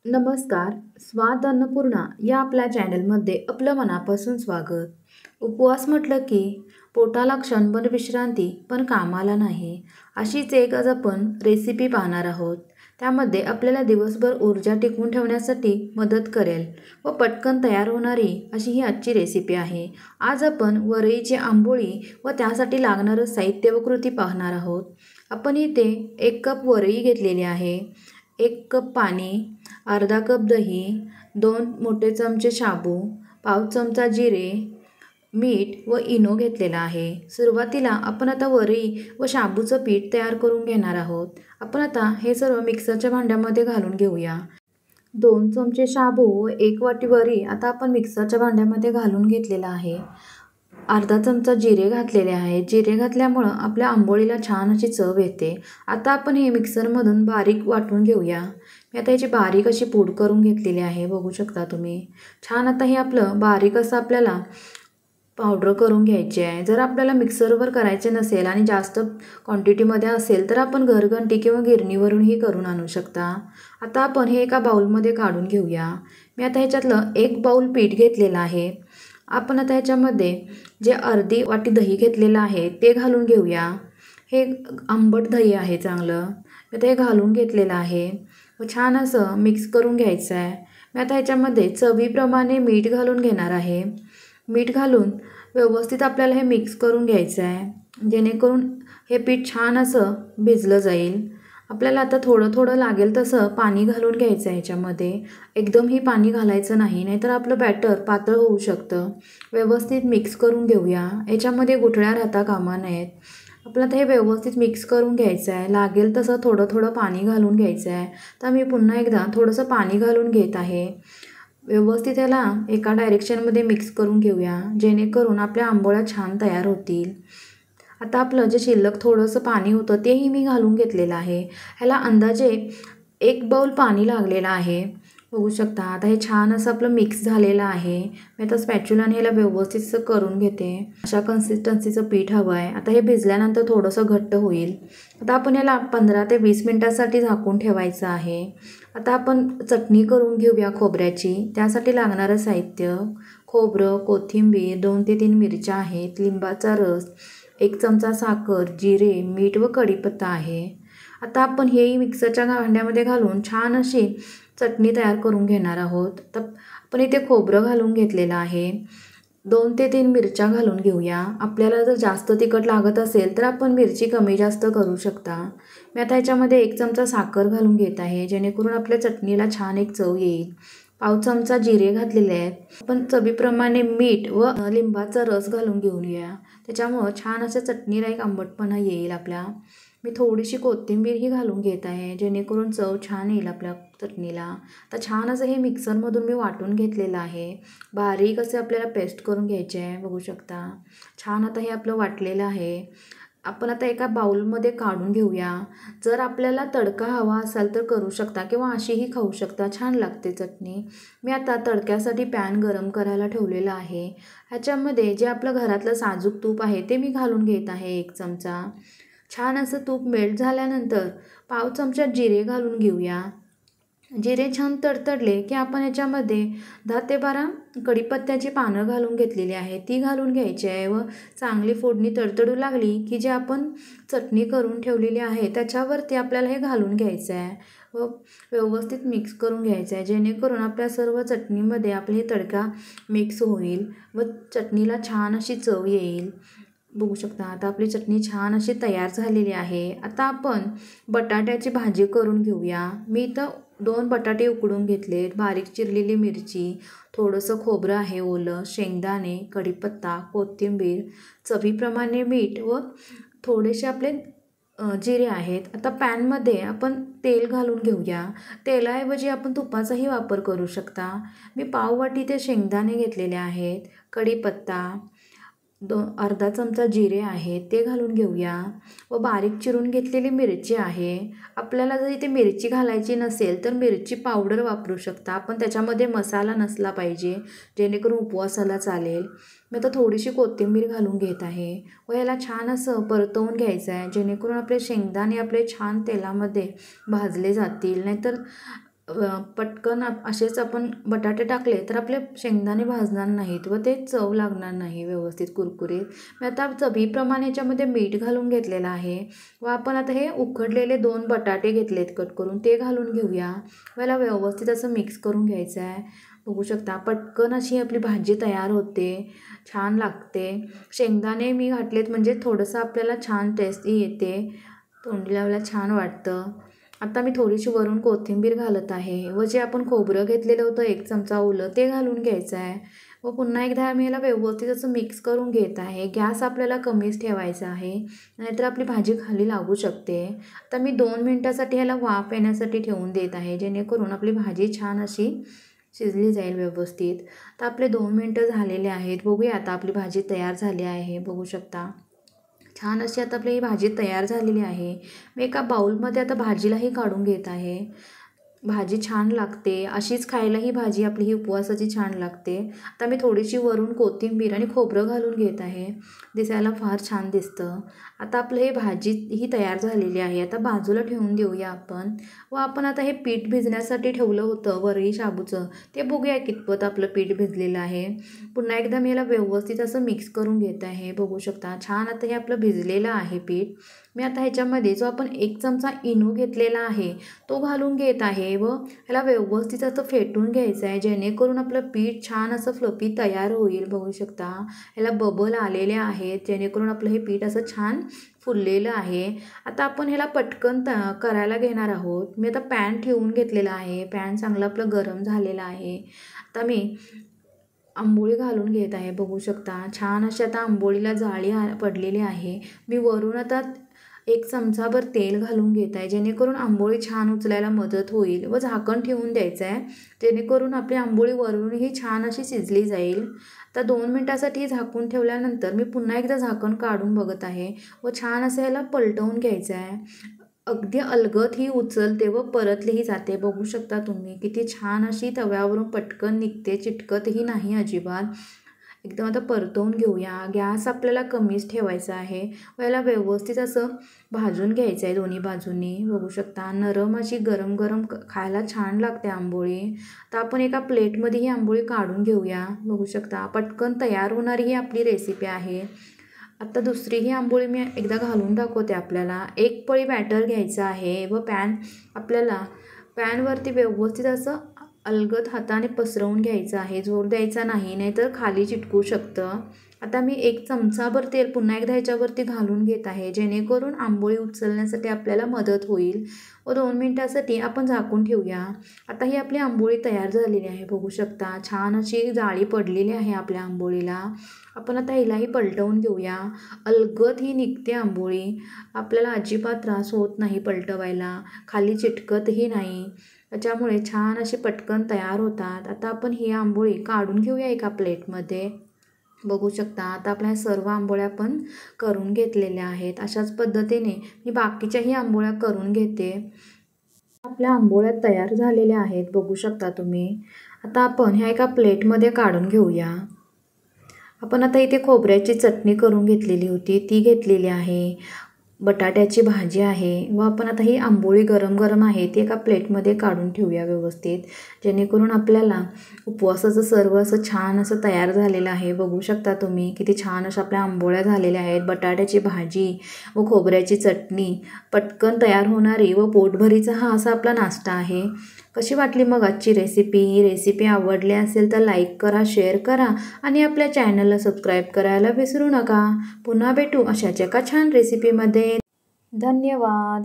नमस्कार. स्वाद अन्नपूर्णा या आपल्या चॅनलमध्ये आपलं मनापासून स्वागत. उपवास म्हटलं की पोटाला क्षणभर विश्रांती पण कामाला नाही, अशीच एक आज आपण रेसिपी पाहणार आहोत. त्यामध्ये आपल्याला दिवसभर ऊर्जा टिकवून ठेवण्यासाठी मदत करेल व पटकन तयार होणारी अशी ही आजची रेसिपी आहे. आज आपण वरईची आंबोळी व त्यासाठी लागणारं साहित्य व कृती पाहणार आहोत. आपण इथे 1 कप वरई घेतलेली आहे, 1 कप पाणी, अर्धा कप दही, 2 मोठे चमचे शाबू, पाव चमचा जिरे, मीठ व इनो घेतलेला आहे. सुरुवातीला आपण आता वरई व शाबूचं पीठ तयार करून घेणार आहोत. आपण आता हे सर्व मिक्सरच्या भांड्यामध्ये घालून घेऊया. 2 चमचे शाबू व 1 वाटी वरई आता आपण मिक्सरच्या भांड्यामध्ये घालून घेतलेला आहे. अर्धा चमचा जिरे घातलेले आहे. जिरे घातल्यामुळं आपल्या आंबोळीला छान अशी चव येते. आता आपण हे मिक्सरमधून बारीक वाटून घेऊया. मी आता याची बारीक अशी पूड करून घेतलेली आहे, बघू शकता तुम्ही. छान आता हे आपलं बारीक असं आपल्याला पावडर करून घ्यायची आहे. जर आपल्याला मिक्सरवर करायचे नसेल आणि जास्त क्वांटिटीमध्ये असेल तर आपण घरघंटी किंवा गिरणीवरूनही करून आणू शकता. आता आपण हे एका बाउलमध्ये काढून घेऊया. मी आता ह्याच्यातलं 1 बाउल पीठ घेतलेलं आहे. आपण आता ह्याच्यामध्ये जे अर्धी वाटी दही घेतलेलं आहे ते घालून घेऊया. हे आंबट दही आहे चांगलं, मी ते घालून घेतलेलं आहे व छान असं मिक्स करून घ्यायचं आहे. मी आता ह्याच्यामध्ये चवीप्रमाणे मीठ घालून घेणार आहे. मीठ घालून व्यवस्थित आपल्याला हे मिक्स करून घ्यायचं आहे, जेणेकरून हे पीठ छान असं भिजलं जाईल. आपल्याला आता थोडं थोडं लागेल तसं पाणी घालून घ्यायचं आहे ह्याच्यामध्ये. एकदमही पाणी घालायचं नाही, नाहीतर आपलं बॅटर पातळ होऊ शकतं. व्यवस्थित मिक्स करून घेऊया. याच्यामध्ये गुठळ्या राहता कामा नयेत. आपल्याला ते व्यवस्थित मिक्स करून घ्यायचं आहे. लागेल तसं थोडं थोडं पाणी घालून घ्यायचं आहे. तर मी पुन्हा एकदा थोडंसं पाणी घालून घेत आहे. व्यवस्थित याला एका डायरेक्शनमध्ये मिक्स करून घेऊया, जेणेकरून आपल्या आंबोळ्या छान तयार होतील. आता आपलं जे शिल्लक थोडंसं पाणी होतं तेही मी घालून घेतलेलं आहे. ह्याला अंदाजे 1 बाउल पाणी लागलेलं आहे, बघू शकता. आता हे छान असं आपलं मिक्स झालेलं आहे. मी आता स्पॅच्युलाने ह्याला व्यवस्थित असं करून घेते. अशा कन्सिस्टन्सीचं पीठ हवं आहे. आता हे भिजल्यानंतर थोडंसं घट्ट होईल. आता आपण याला 15 ते 20 मिनिटासाठी झाकून ठेवायचं आहे. आता आपण चटणी करून घेऊया खोबऱ्याची. त्यासाठी लागणारं साहित्य: खोबरं, कोथिंबीर, 2 ते 3 मिरच्या आहेत, लिंबाचा रस, 1 चमचा साखर, जिरे, मीठ व कढीपत्ता आहे. आता आपण हेही मिक्सरच्या भांड्यामध्ये घालून छान अशी चटणी तयार करून घेणार आहोत. तर आपण इथे खोबरं घालून घेतलेलं आहे. 2 ते 3 मिरच्या घालून घेऊया. आपल्याला जर जास्त तिखट लागत असेल तर आपण मिरची कमी जास्त करू शकता. मी आता ह्याच्यामध्ये 1 चमचा साखर घालून घेत आहे, जेणेकरून आपल्या चटणीला छान एक चव येईल. पाव चमचा जिरे घातलेले आहेत. आपण चवीप्रमाणे मीठ व लिंबाचा रस घालून घेऊया. त्याच्यामुळं छान असं चटणीला एक आंबटपणा येईल आपल्या. मी थोडीशी कोथिंबीरही घालून घेत आहे, जेणेकरून चव छान येईल आपल्या चटणीला. आता छान असं हे मिक्सरमधून मी वाटून घेतलेलं आहे. बारीक असे आपल्याला पेस्ट करून घ्यायचे आहे, बघू शकता. छान आता हे आपलं वाटलेलं आहे. आपण आता एका बाउलमध्ये काढून घेऊया. जर आपल्याला तडका हवा असाल तर करू शकता किंवा अशीही खाऊ शकता, छान लागते चटणी. मी आता तडक्यासाठी पॅन गरम करायला ठेवलेला आहे. ह्याच्यामध्ये जे आपलं घरातलं साजूक तूप आहे ते मी घालून घेत आहे 1 चमचा. छान असं तूप मेल्ट झाल्यानंतर पाव चमचा जिरे घालून घेऊया. जिरे छान तडतडले की आपण याच्यामध्ये 10 ते 12 कढीपत्त्याची पानं घालून घेतलेली आहे, ती घालून घ्यायची आहे व चांगली फोडणी तडतडू लागली की जे आपण चटणी करून ठेवलेली आहे त्याच्यावरती आपल्याला हे घालून घ्यायचं आहे व व्यवस्थित मिक्स करून घ्यायचं आहे, जेणेकरून आपल्या सर्व चटणीमध्ये आपले हे तडका मिक्स होईल व चटणीला छान अशी चव येईल. बघू शकता आता आपली चटणी छान अशी तयार झालेली आहे. आता आपण बटाट्याची भाजी करून घेऊया. मी इथं 2 बटाटे उकडून घेतलेत, बारीक चिरलेली मिरची, थोडंसं खोबरं आहे ओलं, शेंगदाणे, कढीपत्ता, कोथिंबीर, चवीप्रमाणे मीठ व थोडेसे आपले जिरे आहेत. आता पॅनमध्ये आपण तेल घालून घेऊया. तेलाऐवजी आपण तुपाचाही वापर करू शकता. मी पाव वाटी ते शेंगदाणे घेतलेले आहेत, कढीपत्ता, अर्धा चमचा जिरे आहे ते घालून घेऊया व बारीक चिरून घेतलेली मिरची आहे. आपल्याला जर इथे मिरची घालायची नसेल तर मिरची पावडर वापरू शकता. आपण त्याच्यामध्ये मसाला नसला पाहिजे, जेणेकरून उपवासाला चालेल. मी आता थोडीशी कोथिंबीर घालून घेत आहे व याला छान असं परतवून घ्यायचं आहे, जेणेकरून आपले शेंगदाणे आपले छान तेलामध्ये भाजले जातील. नाहीतर पटकन असेच आपण बटाटे टाकले तर आपले शेंगदाणे भाजणार नाहीत व ते चव लागणार नाही व्यवस्थित कुरकुरीत. मी आता चवीप्रमाणे याच्यामध्ये मीठ घालून घेतलेलं आहे व आपण आता हे उकडलेले 2 बटाटे घेतलेत कट करून ते घालून घेऊया. याला व्यवस्थित असं मिक्स करून घ्यायचं आहे. बघू शकता पटकन अशी आपली भाजी तयार होते, छान लागते. शेंगदाणे मी घातलेत म्हणजे थोडंसं आपल्याला छान टेस्टी येते, तोंडी लावायला छान वाटतं. आता मी थोडीशी वरून कोथिंबीर घालत आहे व जे आपण खोबरं घेतलेलं होतं 1 चमचा ओलं ते घालून घ्यायचं आहे व पुन्हा एकदा मी याला व्यवस्थित असं मिक्स करून घेत आहे. गॅस आपल्याला कमीच ठेवायचा आहे, नाहीतर आपली भाजी खाली लागू शकते. आता मी 2 मिनटासाठी ह्याला वाफ येण्यासाठी ठेवून देत आहे, जेणेकरून आपली भाजी छान अशी शिजली जाईल व्यवस्थित. तर आपले 2 मिनटं झालेले आहेत. बघूया आता आपली भाजी तयार झाली आहे. बघू शकता छान अशी आता आपली ही भाजी तयार झालेली आहे. मी एका बाउलमध्ये आता भाजीलाही काढून घेत आहे. भाजी छान लागते, अशीच खायला ही भाजी आपली ही उपवासाची छान लागते. आता मी थोडीशी वरून कोथिंबीर आणि खोबरं घालून घेत आहे, दिसायला फार छान दिसतं. आता आपलं हे भाजी ही तयार झालेली आहे. आता बाजूला ठेवून देऊया आपण व आपण आता हे पीठ भिजण्यासाठी ठेवलं होतं वरई शाबूचं, ते बघूया कितपत आपलं पीठ भिजलेलं आहे. पुन्हा एकदा मी याला व्यवस्थित असं मिक्स करून घेत आहे. बघू शकता छान आता हे आपलं भिजलेलं आहे पीठ. मी आता ह्याच्यामध्ये जो आपण 1 चमचा इनो घेतलेला आहे तो घालून घेत आहे व ह्याला व्यवस्थित असं फेटून घ्यायचं आहे, जेणेकरून आपलं पीठ छान असं फ्लफी तयार होईल. बघू शकता ह्याला बबल आलेले आहेत, जेणेकरून आपलं हे पीठ असं छान फुललेलं आहे. आता आपण ह्याला पटकन करायला घेणार आहोत. मी आता पॅन ठेवून घेतलेला आहे, पॅन चांगलं आपलं गरम झालेलं आहे. आता मी आंबोळी घालून घेत आहे. बघू शकता छान अशी आता आंबोळीला जाळी पडलेली आहे. मी वरून आता 1 चमचाभर तेल घालून घेत आहे, जेणेकरून आंबोळी छान उचलायला मदत होईल व झाकण ठेवून द्यायचं आहे, जेणेकरून आपली आंबोळी वरूनही छान अशी शिजली जाईल. तर 2 मिनटासाठी झाकून ठेवल्यानंतर मी पुन्हा एकदा झाकण काढून बघत आहे व छान असं ह्याला पलटवून घ्यायचं आहे. अगदी अलगद ही उचलते व परतलीही जाते. बघू शकता तुम्ही किती छान अशी तव्यावरून पटकन निघते, चिटकतही नाही अजिबात. एकदम आता परतवून घेऊया. गॅस आपल्याला कमीच ठेवायचा आहे व याला व्यवस्थित असं भाजून घ्यायचं आहे दोन्ही बाजूंनी. बघू शकता नरम अशी गरम गरम खायला छान लागते आंबोळी. तर आपण एका प्लेटमध्ये ही आंबोळी काढून घेऊया. बघू शकता पटकन तयार होणारी ही आपली रेसिपी आहे. आता दुसरी ही आंबोळी मी एकदा घालून दाखवते आपल्याला. 1 पळी बॅटर घ्यायचं आहे व आपल्याला पॅनवरती व्यवस्थित असं अलगद हाताने पसरवून घ्यायचं आहे, जोर द्यायचा नाही, नाहीतर खाली चिटकू शकतं. आता मी 1 चमचाभर तेल पुन्हा एकदा ह्याच्यावरती घालून घेत आहे, जेणेकरून आंबोळी उचलण्यासाठी आपल्याला मदत होईल व 2 मिनटासाठी आपण झाकून ठेवूया. आता ही आपली आंबोळी तयार झालेली आहे. बघू शकता छान अशी जाळी पडलेली आहे आपल्या आंबोळीला. आपण आता हिलाही पलटवून घेऊया. अलगद ही निघते आंबोळी, आपल्याला अजिबात त्रास होत नाही पलटवायला, खाली चिटकतही नाही, त्याच्यामुळे छान अशी पटकन तयार होतात. आता आपण ही आंबोळी काढून घेऊया एका प्लेटमध्ये. बघू शकता आता आपल्या सर्व आंबोळ्या पण करून घेतलेल्या आहेत. अशाच पद्धतीने मी बाकीच्याही आंबोळ्या करून घेते. आपल्या आंबोळ्या तयार झालेल्या आहेत. बघू शकता तुम्ही. आता आपण ह्या एका प्लेटमध्ये काढून घेऊया. आपण आता इथे खोबऱ्याची चटणी करून घेतलेली होती, ती घेतलेली आहे. बटाट्याची भाजी आहे व आपण आता ही आंबोळी गरम गरम आहे ती एका प्लेटमध्ये काढून ठेवूया व्यवस्थित, जेणेकरून आपल्याला उपवासाचं सर्व असं छान असं तयार झालेलं आहे. बघू शकता तुम्ही किती छान अशा आपल्या आंबोळ्या झालेल्या आहेत. बटाट्याची भाजी व खोबऱ्याची चटणी, पटकन तयार होणारी व पोटभरीचा हा असा आपला नाश्ता आहे. कशी वाटली मग आजची रेसिपी? ही रेसिपी आवडली असेल तर लाईक करा, शेअर करा आणि आपल्या चॅनलला सबस्क्राईब करायला विसरू नका. पुन्हा भेटू अशाच एका छान रेसिपीमध्ये. धन्यवाद.